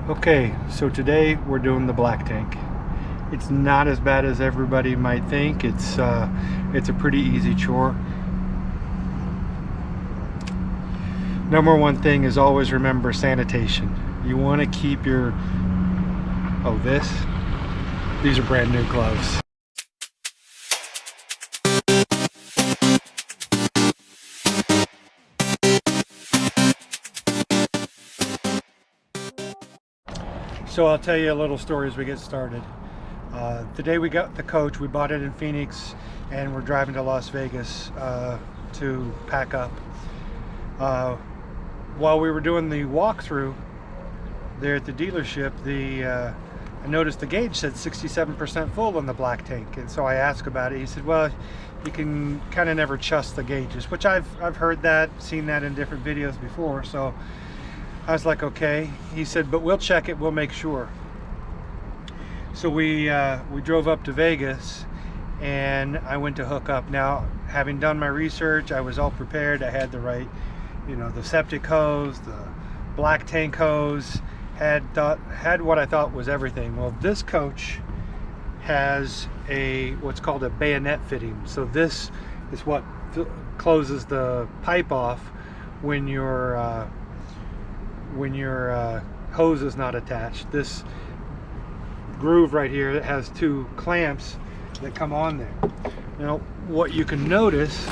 Okay, so today we're doing the black tank. It's not as bad as everybody might think. It's a pretty easy chore. Number one thing is always remember sanitation. You want to keep your these are brand new gloves. So I'll tell you a little story as we get started. The day we got the coach, we bought it in Phoenix and we're driving to Las Vegas to pack up. While we were doing the walkthrough there at the dealership, I noticed the gauge said 67% full on the black tank, and so I asked about it. He said, well, you can kind of never trust the gauges, which I've heard that, seen that in different videos before. So I was like, okay. He said, but we'll check it, we'll make sure. So we drove up to Vegas and I went to hook up. Now, having done my research, I was all prepared. I had the right, the septic hose, the black tank hose, had what I thought was everything. Well, this coach has what's called a bayonet fitting. So this is what closes the pipe off when your hose is not attached. This groove right here, it has two clamps that come on there. Now, what you can notice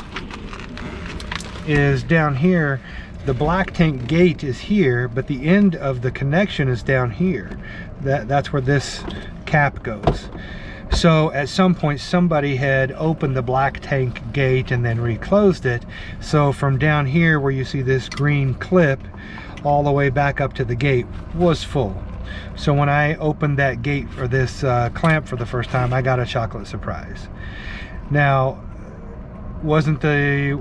is down here, the black tank gate is here, but the end of the connection is down here. That's where this cap goes. So at some point somebody had opened the black tank gate and then reclosed it. So from down here where you see this green clip all the way back up to the gate was full. So when I opened that gate, or this clamp, for the first time, I got a chocolate surprise. Now, wasn't the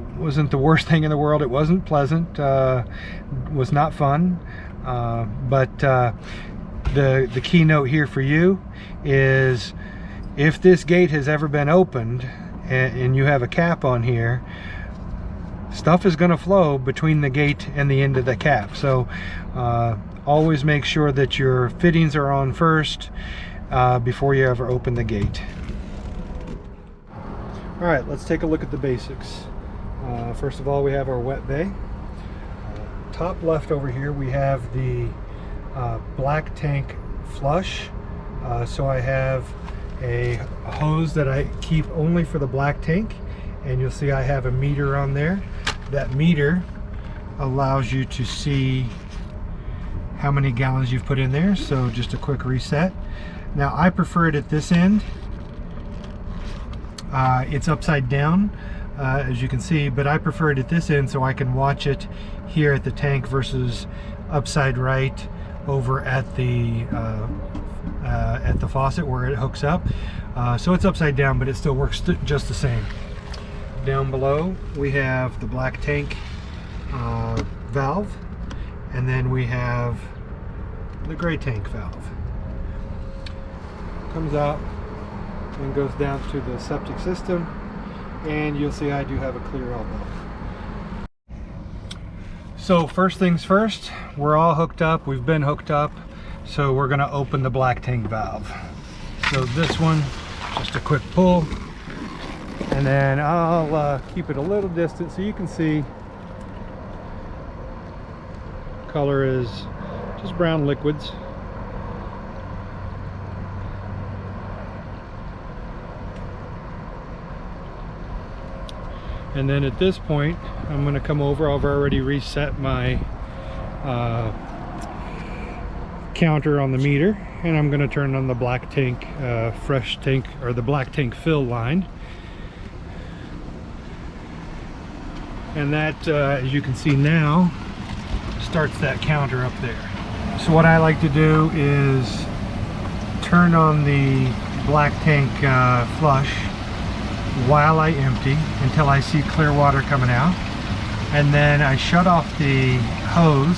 worst thing in the world. It wasn't pleasant, was not fun, but the keynote here for you is, if this gate has ever been opened and you have a cap on here, stuff is going to flow between the gate and the end of the cap. So always make sure that your fittings are on first before you ever open the gate. All right, let's take a look at the basics. First of all, we have our wet bay. Top left over here, we have the black tank flush. So I have a hose that I keep only for the black tank, and you'll see I have a meter on there. That meter allows you to see how many gallons you've put in there. So just a quick reset. Now, I prefer it at this end. It's upside down, as you can see, but I prefer it at this end so I can watch it here at the tank versus upside right over at the faucet where it hooks up. So it's upside down, but it still works just the same. Down below we have the black tank valve, and then we have the gray tank valve. Comes out and goes down to the septic system, and you'll see I do have a clear elbow. So first things first, we're all hooked up, we've been hooked up, so we're going to open the black tank valve. So this one, just a quick pull, and then I'll keep it a little distant so you can see. Color is just brown liquids. And then at this point, I'm going to come over. I've already reset my counter on the meter, and I'm going to turn on the black tank fresh tank, or the black tank fill line. And that, as you can see now, starts that counter up there. So what I like to do is turn on the black tank flush while I empty until I see clear water coming out, and then I shut off the hose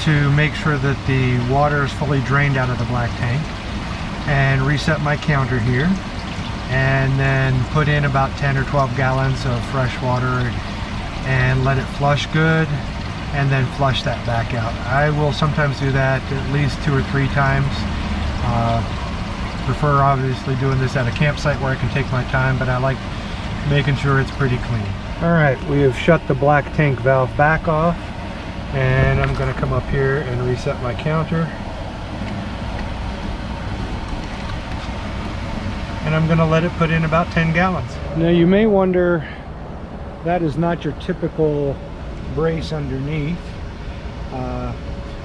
to make sure that the water is fully drained out of the black tank, and reset my counter here, and then put in about 10 or 12 gallons of fresh water and let it flush good, and then flush that back out. I will sometimes do that at least 2 or 3 times. Prefer obviously doing this at a campsite where I can take my time, but I like making sure it's pretty clean. Alright, we have shut the black tank valve back off, and I'm going to come up here and reset my counter. And I'm going to let it put in about 10 gallons. Now you may wonder, that is not your typical brace underneath,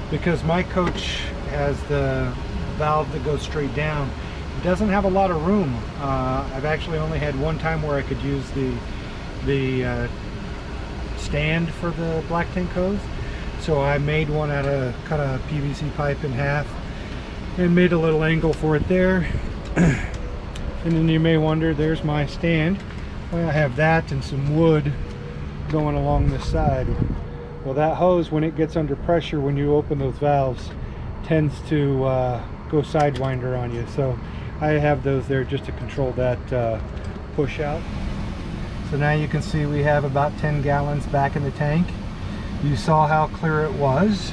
because my coach has the valve that goes straight down. It doesn't have a lot of room. I've actually only had one time where I could use the stand for the black tank hose, so I made one out of cut a PVC pipe in half and made a little angle for it there. And then you may wonder, there's my stand. Well, I have that and some wood going along this side. Well, that hose, when it gets under pressure, when you open those valves, tends to go sidewinder on you. So I have those there just to control that push out. So now you can see we have about 10 gallons back in the tank. You saw how clear it was.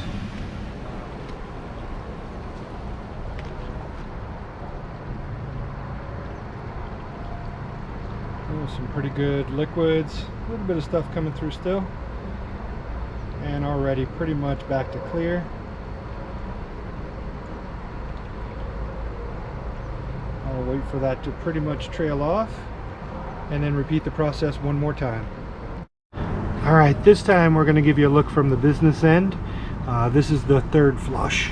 Some pretty good liquids, a little bit of stuff coming through still, and already pretty much back to clear. I'll wait for that to pretty much trail off and then repeat the process one more time. Alright, this time we're going to give you a look from the business end. This is the third flush.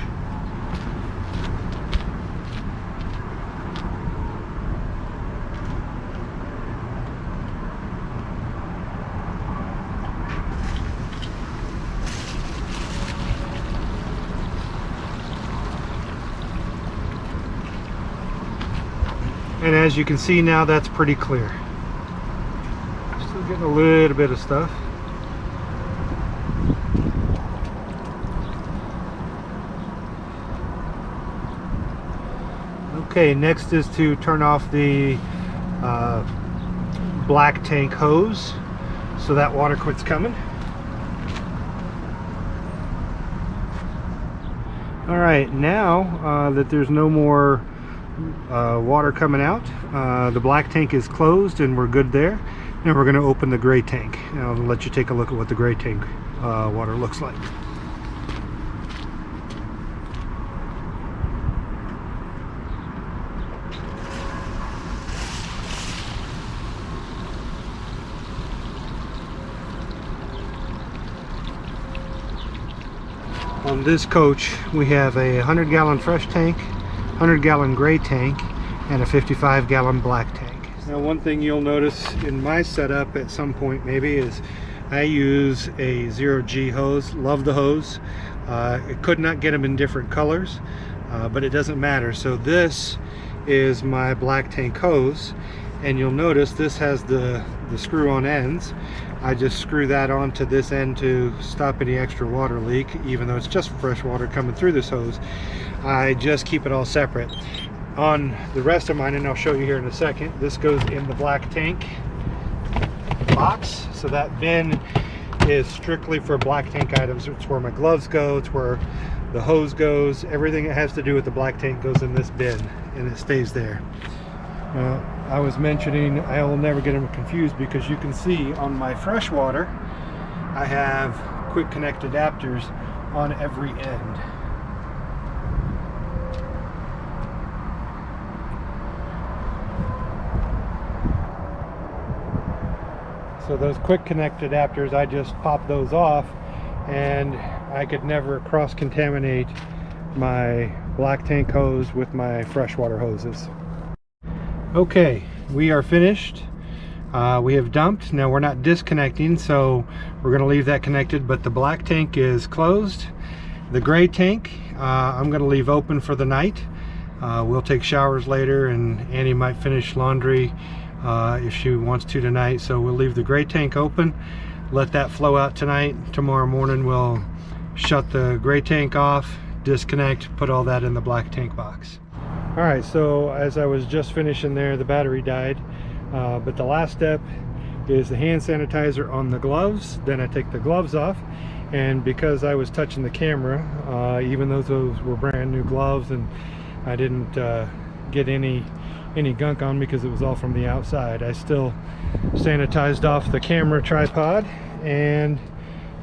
And as you can see now, that's pretty clear. Still getting a little bit of stuff. Okay, next is to turn off the black tank hose so that water quits coming. All right, now that there's no more water coming out, the black tank is closed and we're good there. Now we're going to open the gray tank. I'll let you take a look at what the gray tank water looks like. On this coach we have a 100-gallon fresh tank, 100-gallon gray tank, and a 55-gallon black tank. Now one thing you'll notice in my setup at some point maybe is I use a 0G hose. Love the hose. I could not get them in different colors, but it doesn't matter. So this is my black tank hose, and you'll notice this has the screw on ends. I just screw that onto this end to stop any extra water leak, even though it's just fresh water coming through this hose. I just keep it all separate. On the rest of mine, and I'll show you here in a second, this goes in the black tank box. So that bin is strictly for black tank items. It's where my gloves go, it's where the hose goes. Everything that has to do with the black tank goes in this bin, and it stays there. I was mentioning I will never get them confused, because you can see on my fresh water I have quick connect adapters on every end. So those quick connect adapters, I just pop those off, and I could never cross-contaminate my black tank hose with my freshwater hoses. Okay, we are finished. We have dumped. Now we're not disconnecting, so we're going to leave that connected, but the black tank is closed. The gray tank I'm going to leave open for the night. We'll take showers later, and Annie might finish laundry if she wants to tonight, so we'll leave the gray tank open, let that flow out tonight. Tomorrow morning we'll shut the gray tank off, disconnect, put all that in the black tank box. Alright, so as I was just finishing there, the battery died, but the last step is the hand sanitizer on the gloves. Then I take the gloves off And because I was touching the camera, even though those were brand new gloves and I didn't get any gunk on me because it was all from the outside, I still sanitized off the camera tripod. And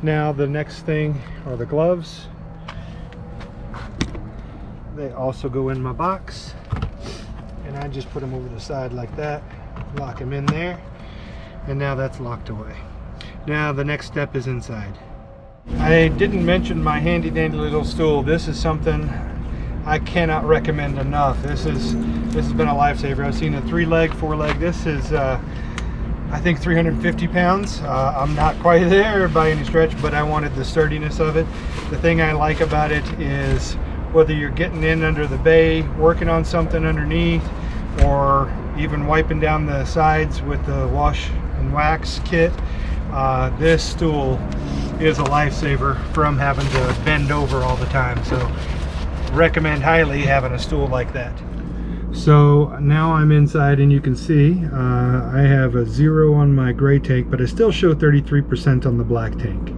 now the next thing are the gloves. They also go in my box, and I just put them over the side like that, lock them in there, and now that's locked away. Now the next step is inside. I didn't mention my handy dandy little stool. This is something I cannot recommend enough. This has been a lifesaver. I've seen a 3-leg, 4-leg. This is I think 350 pounds. I'm not quite there by any stretch, but I wanted the sturdiness of it. The thing I like about it is whether you're getting in under the bay, working on something underneath, or even wiping down the sides with the wash and wax kit, this stool is a lifesaver from having to bend over all the time. So recommend highly having a stool like that. So now I'm inside, and you can see I have a 0 on my gray tank, but I still show 33% on the black tank.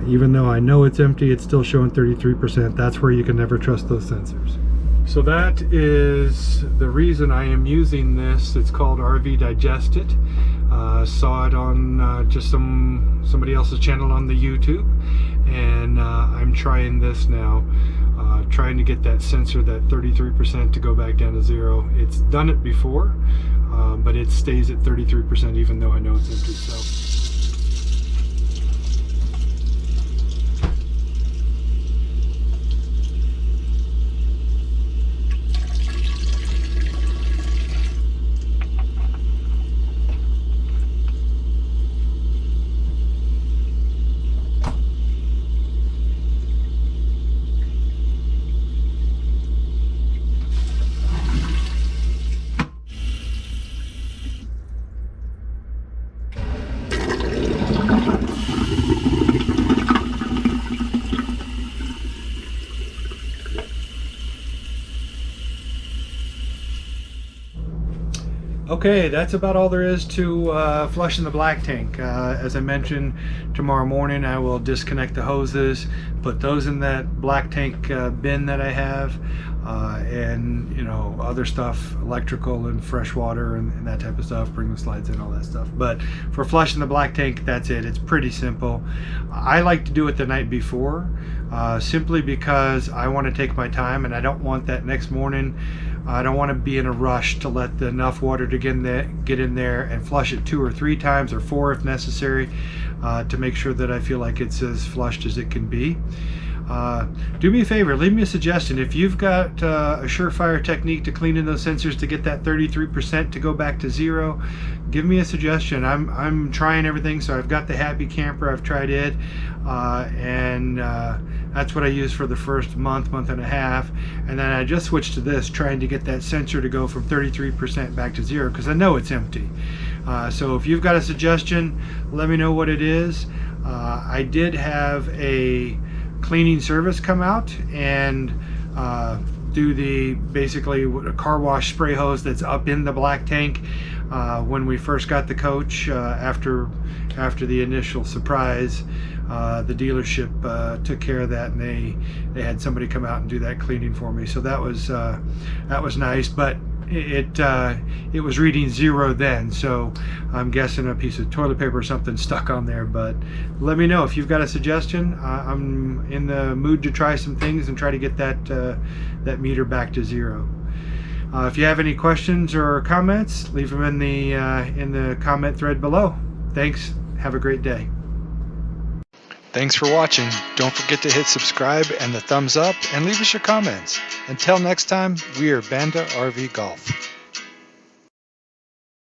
Even though I know it's empty, it's still showing 33%. That's where you can never trust those sensors. So that is the reason I am using this. It's called RV Digest It. Saw it on just somebody else's channel on the YouTube, and I'm trying this now, trying to get that sensor, that 33%, to go back down to 0. It's done it before, but it stays at 33% even though I know it's empty. So. Okay, that's about all there is to flushing the black tank. As I mentioned, tomorrow morning I will disconnect the hoses, put those in that black tank bin that I have, and other stuff, electrical and fresh water and that type of stuff, bring the slides in, all that stuff. But for flushing the black tank, that's it. It's pretty simple. I like to do it the night before, simply because I want to take my time, and I don't want that next morning. I don't want to be in a rush to let enough water to get in there and flush it 2 or 3 times, or 4 if necessary, to make sure that I feel like it's as flushed as it can be. Do me a favor, leave me a suggestion. If you've got a surefire technique to cleaning those sensors to get that 33% to go back to 0, give me a suggestion. I'm trying everything. So I've got the Happy Camper, I've tried it, and that's what I used for the first month and a half, and then I just switched to this, trying to get that sensor to go from 33% back to 0, because I know it's empty. So if you've got a suggestion, let me know what it is. I did have a cleaning service come out and do the basically a car wash spray hose that's up in the black tank when we first got the coach, after the initial surprise. The dealership took care of that, and they had somebody come out and do that cleaning for me. So that was nice, but it was reading 0 then, so I'm guessing a piece of toilet paper or something stuck on there. But let me know if you've got a suggestion. I'm in the mood to try some things and try to get that meter back to 0. If you have any questions or comments, leave them in the comment thread below. Thanks. Have a great day. Thanks for watching. Don't forget to hit subscribe and the thumbs up, and leave us your comments. Until next time, we are Banda RV Golf.